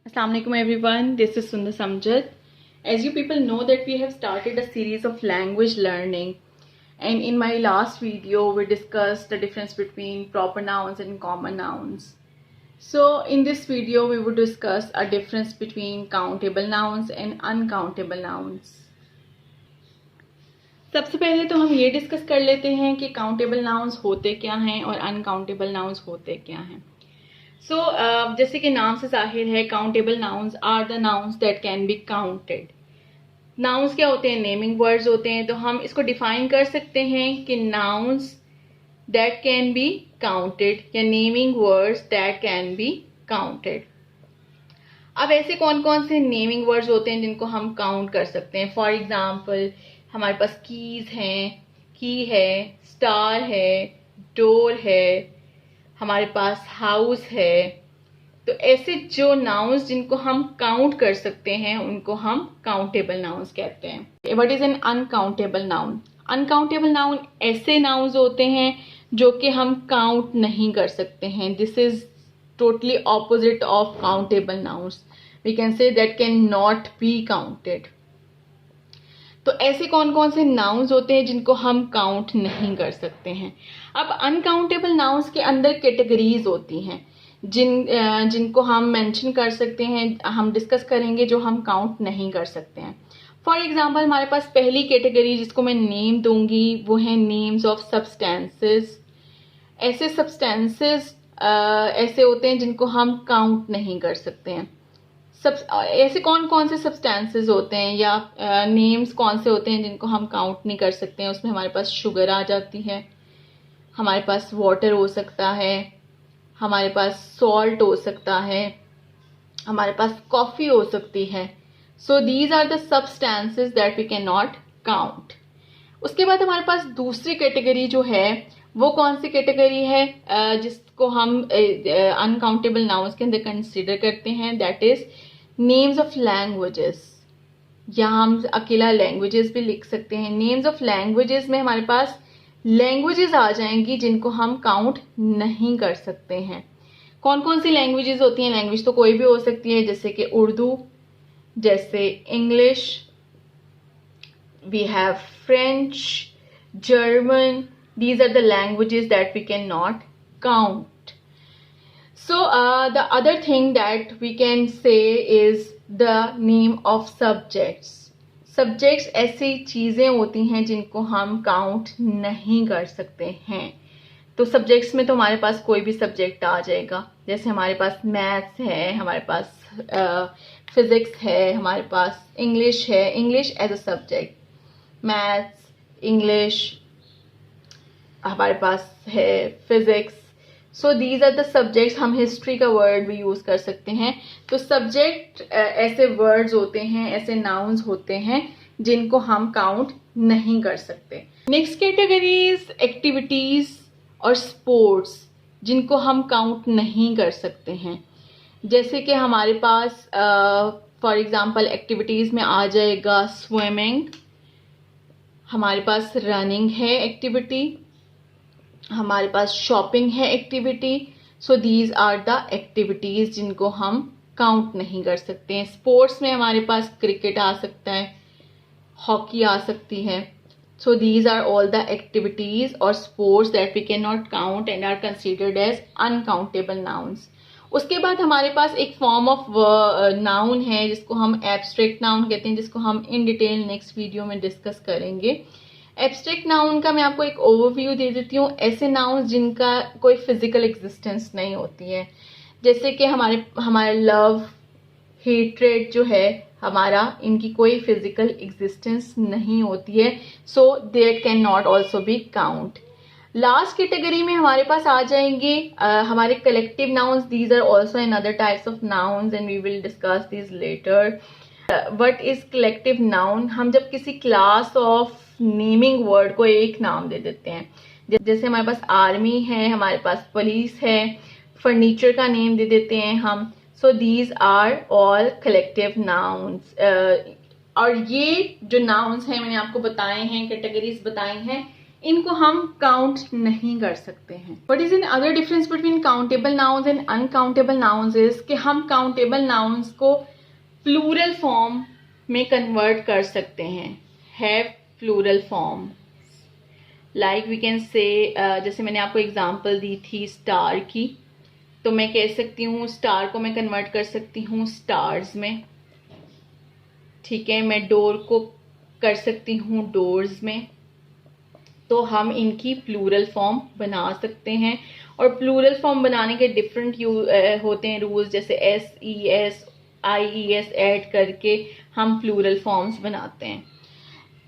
Assalamualaikum everyone, this is Sundar Samjad. As you people know that we have started a series of language learning, and in my last video we discussed the difference between proper nouns and common nouns. So in this video we would discuss a difference between countable nouns and uncountable nouns. सबसे पहले तो हम ये discuss कर लेते हैं कि countable nouns होते क्या हैं और अनकाउंटेबल नाउन्स होते क्या हैं. सो जैसे कि नाम से जाहिर है, countable nouns are the nouns that can be counted. Nouns क्या होते हैं? नेमिंग वर्ड्स होते हैं. तो हम इसको डिफाइन कर सकते हैं कि nouns that can be counted या naming words that can be counted. अब ऐसे कौन कौन से नेमिंग वर्ड्स होते हैं जिनको हम काउंट कर सकते हैं? फॉर एग्जाम्पल हमारे पास कीज हैं, की है, स्टार है, डोर है, हमारे पास हाउस है. तो ऐसे जो नाउन्स जिनको हम काउंट कर सकते हैं उनको हम काउंटेबल नाउन्स कहते हैं. What is an uncountable noun? Uncountable noun ऐसे नाउन्स होते हैं जो कि हम काउंट नहीं कर सकते हैं. This is totally opposite of countable nouns. We can say that can not be counted. तो ऐसे कौन कौन से नाउन्स होते हैं जिनको हम काउंट नहीं कर सकते हैं? अब अनकाउंटेबल नाउन्स के अंदर कैटेगरीज होती हैं जिनको हम मेंशन कर सकते हैं, हम डिस्कस करेंगे, जो हम काउंट नहीं कर सकते हैं. फॉर एग्जांपल हमारे पास पहली कैटेगरी जिसको मैं नेम दूंगी वो है नेम्स ऑफ सब्सटेंसेस. ऐसे सब्सटेंसेस ऐसे होते हैं जिनको हम काउंट नहीं कर सकते हैं. ऐसे कौन कौन से सब्सटेंसेस होते हैं या नेम्स कौन से होते हैं जिनको हम काउंट नहीं कर सकते हैं? उसमें हमारे पास शुगर आ जाती है, हमारे पास वाटर हो सकता है, हमारे पास सॉल्ट हो सकता है, हमारे पास कॉफ़ी हो सकती है. So these are the substances that we can not count. उसके बाद हमारे पास दूसरी कैटेगरी जो है वो कौन सी कैटेगरी है जिसको हम अनकाउंटेबल नाउन्स के अंदर कंसिडर करते हैं? That is names of languages. या हम अकेला लैंग्वेजेस भी लिख सकते हैं. नेम्स ऑफ लैंग्वेजेस में हमारे पास लैंग्वेजेस आ जाएंगी जिनको हम काउंट नहीं कर सकते हैं. कौन कौन सी लैंग्वेजेस होती हैं? लैंग्वेज तो कोई भी हो सकती है, जैसे कि उर्दू, जैसे English, we have French, German. These are the languages that we cannot count. So the other thing that we can say is the name of subjects. Subjects ऐसी चीज़ें होती हैं जिनको हम काउंट नहीं कर सकते हैं. तो सब्जेक्ट्स में तो हमारे पास कोई भी सब्जेक्ट आ जाएगा. जैसे हमारे पास मैथ्स है, हमारे पास फिजिक्स है, हमारे पास इंग्लिश है. English as a subject, maths, English, हमारे पास है physics. So these are the subjects. हम हिस्ट्री का वर्ड भी यूज कर सकते हैं. तो सब्जेक्ट ऐसे वर्ड्स होते हैं, ऐसे नाउन्स होते हैं जिनको हम काउंट नहीं कर सकते. नेक्स्ट कैटेगरीज एक्टिविटीज और स्पोर्ट्स जिनको हम काउंट नहीं कर सकते हैं. जैसे कि हमारे पास फॉर एग्जांपल एक्टिविटीज में आ जाएगा स्विमिंग, हमारे पास रनिंग है एक्टिविटी, हमारे पास शॉपिंग है activity. So these are the activities जिनको हम काउंट नहीं कर सकते हैं. स्पोर्ट्स में हमारे पास क्रिकेट आ सकता है, हॉकी आ सकती है. So these are all the activities और sports that we can not count and are considered as uncountable nouns. उसके बाद हमारे पास एक फॉर्म ऑफ नाउन है जिसको हम एब्स्ट्रैक्ट नाउन कहते हैं, जिसको हम इन डिटेल नेक्स्ट वीडियो में डिस्कस करेंगे. एब्स्ट्रैक्ट नाउन का मैं आपको एक ओवरव्यू दे देती हूँ. ऐसे नाउन जिनका कोई फिजिकल एग्जिस्टेंस नहीं होती है, जैसे कि हमारे लव, हेट्रेड जो है हमारा, इनकी कोई फिजिकल एग्जिस्टेंस नहीं होती है. So that can not also be count. Last category में हमारे पास आ जाएंगे हमारे collective nouns. These are also in other types of nouns and we will discuss this later. What is collective noun? हम जब किसी क्लास ऑफ नेमिंग वर्ड को एक नाम दे देते हैं, जैसे हमारे पास आर्मी है, हमारे पास पुलिस है, फर्नीचर का नेम दे देते हैं हम. So these are all collective nouns. और ये जो नाउन्स हैं मैंने आपको बताए हैं, कैटेगरीज बताई हैं, इनको हम काउंट नहीं कर सकते हैं। What is in other difference between countable nouns and uncountable nouns is कि हम काउंटेबल नाउन्स को प्लूरल फॉर्म में कन्वर्ट कर सकते हैं, have plural form. Like we can say, जैसे मैंने आपको एग्जांपल दी थी स्टार की, तो मैं कह सकती हूँ स्टार को मैं कन्वर्ट कर सकती हूँ स्टार्स में, ठीक है। मैं डोर को कर सकती हूँ डोर्स में। तो हम इनकी प्लूरल फॉर्म बना सकते हैं, और प्लूरल फॉर्म बनाने के डिफरेंट होते हैं रूल्स, जैसे SES IES ऐड करके हम प्लूरल फॉर्म्स बनाते हैं।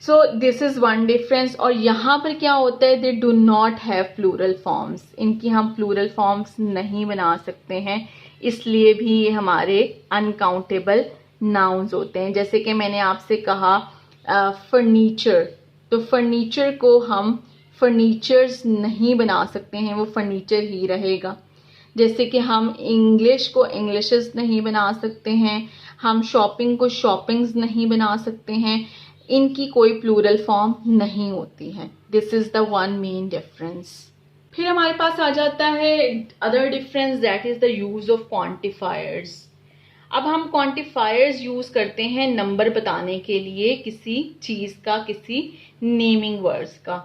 So this is one difference. और यहाँ पर क्या होता है, they do not have plural forms, इनकी हम प्लूरल फॉर्म्स नहीं बना सकते हैं, इसलिए भी ये हमारे अनकाउंटेबल नाउन्स होते हैं। जैसे कि मैंने आपसे कहा फर्नीचर, तो फर्नीचर को हम फर्नीचर्स नहीं बना सकते हैं, वो फर्नीचर ही रहेगा। जैसे कि हम इंग्लिश को इंग्लिशेस नहीं बना सकते हैं, हम शॉपिंग को शॉपिंग्स नहीं बना सकते हैं, इनकी कोई प्लूरल फॉर्म नहीं होती है। This is the one main difference. फिर हमारे पास आ जाता है other difference, that is the use of quantifiers. अब हम क्वांटिफायर्स यूज करते हैं नंबर बताने के लिए किसी चीज का, किसी नेमिंग वर्ड्स का।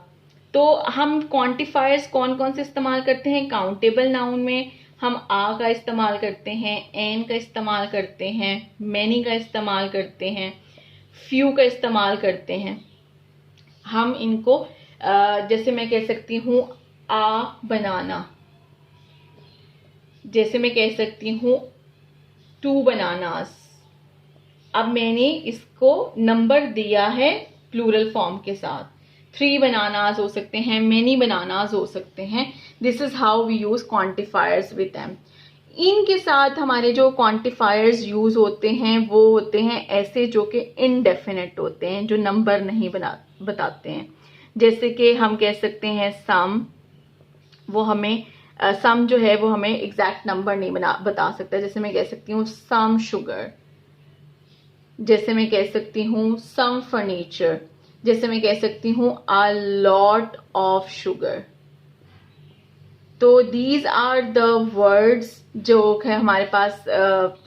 तो हम क्वांटिफायर्स कौन कौन से इस्तेमाल करते हैं, काउंटेबल नाउन में हम आ का इस्तेमाल करते हैं, एन का इस्तेमाल करते हैं, मैनी का इस्तेमाल करते हैं, फ्यू का इस्तेमाल करते हैं। हम इनको जैसे मैं कह सकती हूँ आ बनाना, जैसे मैं कह सकती हूँ 2 बनानास। अब मैंने इसको नंबर दिया है प्लूरल फॉर्म के साथ, 3 बनानास हो सकते हैं, मेनी बनानास हो सकते हैं। This is how we use quantifiers with them. इनके साथ हमारे जो क्वांटिफायर्स यूज होते हैं वो होते हैं ऐसे जो कि इनडेफिनेट होते हैं, जो नंबर नहीं बताते हैं। जैसे कि हम कह सकते हैं सम, वो हमें सम जो है वो हमें एग्जैक्ट नंबर नहीं बता सकता। जैसे मैं कह सकती हूँ सम शुगर, जैसे मैं कह सकती हूँ सम फर्नीचर, जैसे मैं कह सकती हूँ अ लॉट ऑफ शुगर। तो दीज आर द वर्ड्स जो है हमारे पास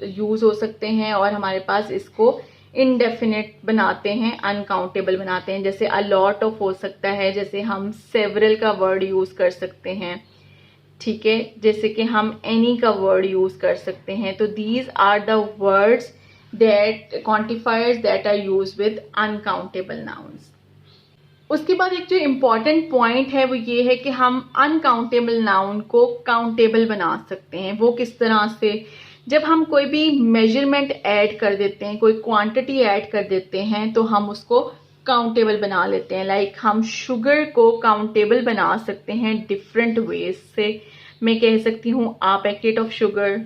यूज हो सकते हैं, और हमारे पास इसको इनडेफिनेट बनाते हैं, अनकाउंटेबल बनाते हैं। जैसे अ लॉट ऑफ हो सकता है, जैसे हम सेवरल का वर्ड यूज कर सकते हैं, ठीक है, जैसे कि हम एनी का वर्ड यूज कर सकते हैं। तो these are the words that quantifiers that are use with uncountable nouns. उसके बाद एक जो इम्पॉर्टेंट पॉइंट है वो ये है कि हम अनकाउंटेबल नाउन को काउंटेबल बना सकते हैं। वो किस तरह से, जब हम कोई भी मेजरमेंट ऐड कर देते हैं, कोई क्वांटिटी ऐड कर देते हैं, तो हम उसको काउंटेबल बना लेते हैं। लाइक हम शुगर को काउंटेबल बना सकते हैं डिफरेंट वेज से। मैं कह सकती हूँ a packet of sugar,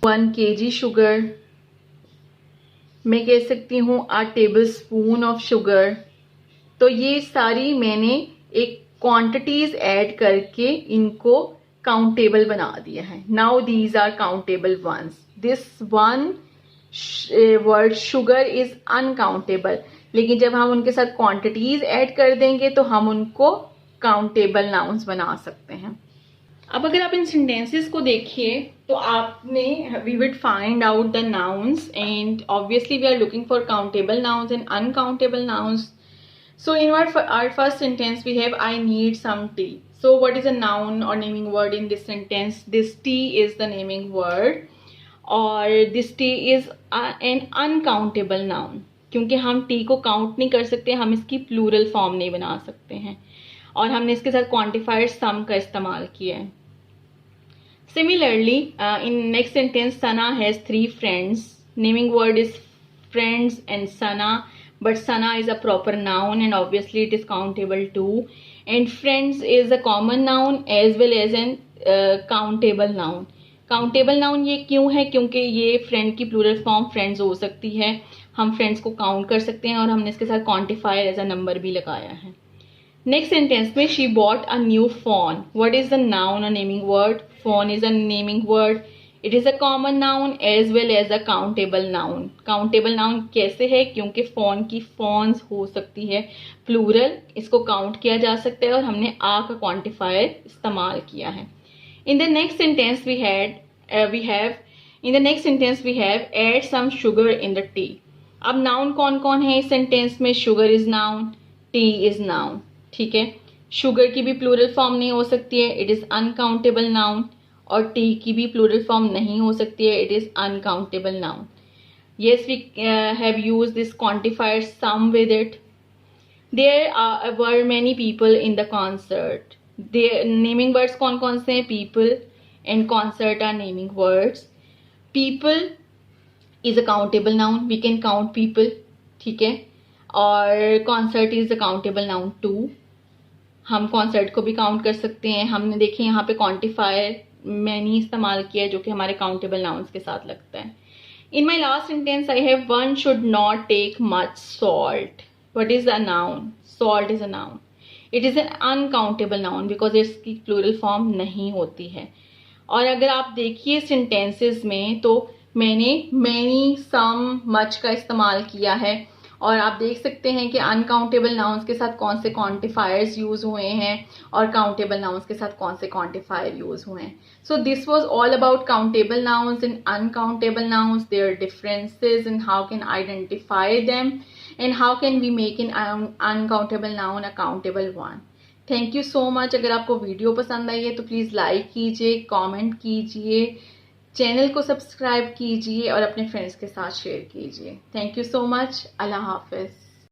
1 kg sugar, मैं कह सकती हूँ a tablespoon of sugar. तो ये सारी मैंने एक क्वांटिटीज ऐड करके इनको काउंटेबल बना दिया है। Now these are countable ones. This one word sugar is uncountable, लेकिन जब हम उनके साथ क्वांटिटीज ऐड कर देंगे तो हम उनको काउंटेबल नाउन्स बना सकते हैं। अब अगर आप इन सेंटेंसेस को देखिए तो आपने we will find out the nouns, and obviously we are looking for countable nouns and uncountable nouns. So in our first sentence we have I need some tea. So what is a noun or naming word in this sentence? This tea is the naming word, और this tea is an uncountable noun, क्योंकि हम T को count नहीं कर सकते, हम इसकी plural form नहीं बना सकते हैं, और हमने इसके साथ क्वांटिफायर सम का इस्तेमाल किया है. Similarly, in next sentence, Sana has 3 friends. Naming word is friends and Sana, but Sana is a proper noun and obviously it is countable too. And friends is a common noun as well as an countable noun. Countable noun ये क्यों है? क्योंकि ये friend की plural form friends हो सकती है, हम friends को count कर सकते हैं, और हमने इसके साथ quantifier as a number भी लगाया है. Next sentence में she bought a new phone. What is the noun or naming word? Phone is a naming word. It is a common noun as well as a countable noun. Countable noun कैसे है? क्योंकि phone की phones हो सकती है plural, इसको count किया जा सकता है और हमने आ का क्वांटिफायर इस्तेमाल किया है। In the next sentence we have add some sugar in the tea. अब नाउन कौन कौन है इस सेंटेंस में? Sugar is noun, tea is noun, ठीक है। शुगर की भी प्लूरल फॉर्म नहीं हो सकती है, इट इज अनकाउंटेबल नाउन, और टी की भी प्लूरल फॉर्म नहीं हो सकती है, it is uncountable noun. Yes, we have used this quantifier some with it. There were many people in the concert. Their naming words कौन कौन से हैं? People and concert are naming words. People is a countable noun. We can count people, ठीक है। और concert is a countable noun too. हम concert को भी काउंट कर सकते हैं। हमने देखिए यहाँ पे क्वांटिफायर मैनी इस्तेमाल किया है जो कि हमारे काउंटेबल नाउन्स के साथ लगता है। In my last sentence, I have one should not take much salt. What is a noun? Salt is a noun. It is an uncountable noun because इसकी plural form नहीं होती है। और अगर आप देखिए sentences में तो मैंने many, some, much का इस्तेमाल किया है और आप देख सकते हैं कि अनकाउंटेबल नाउन्स के साथ कौन से क्वांटिफायर्स यूज हुए हैं और काउंटेबल नाउन्स के साथ कौन से क्वांटिफायर यूज हुए हैं। So this was all about countable nouns and uncountable nouns, their differences and how can identify them and how can we make an uncountable noun a countable one. Thank you so much. अगर आपको video पसंद आई है तो please like कीजिए, comment कीजिए, channel को subscribe कीजिए और अपने फ्रेंड्स के साथ शेयर कीजिए। Thank you so much. अल्लाह हाफिज़।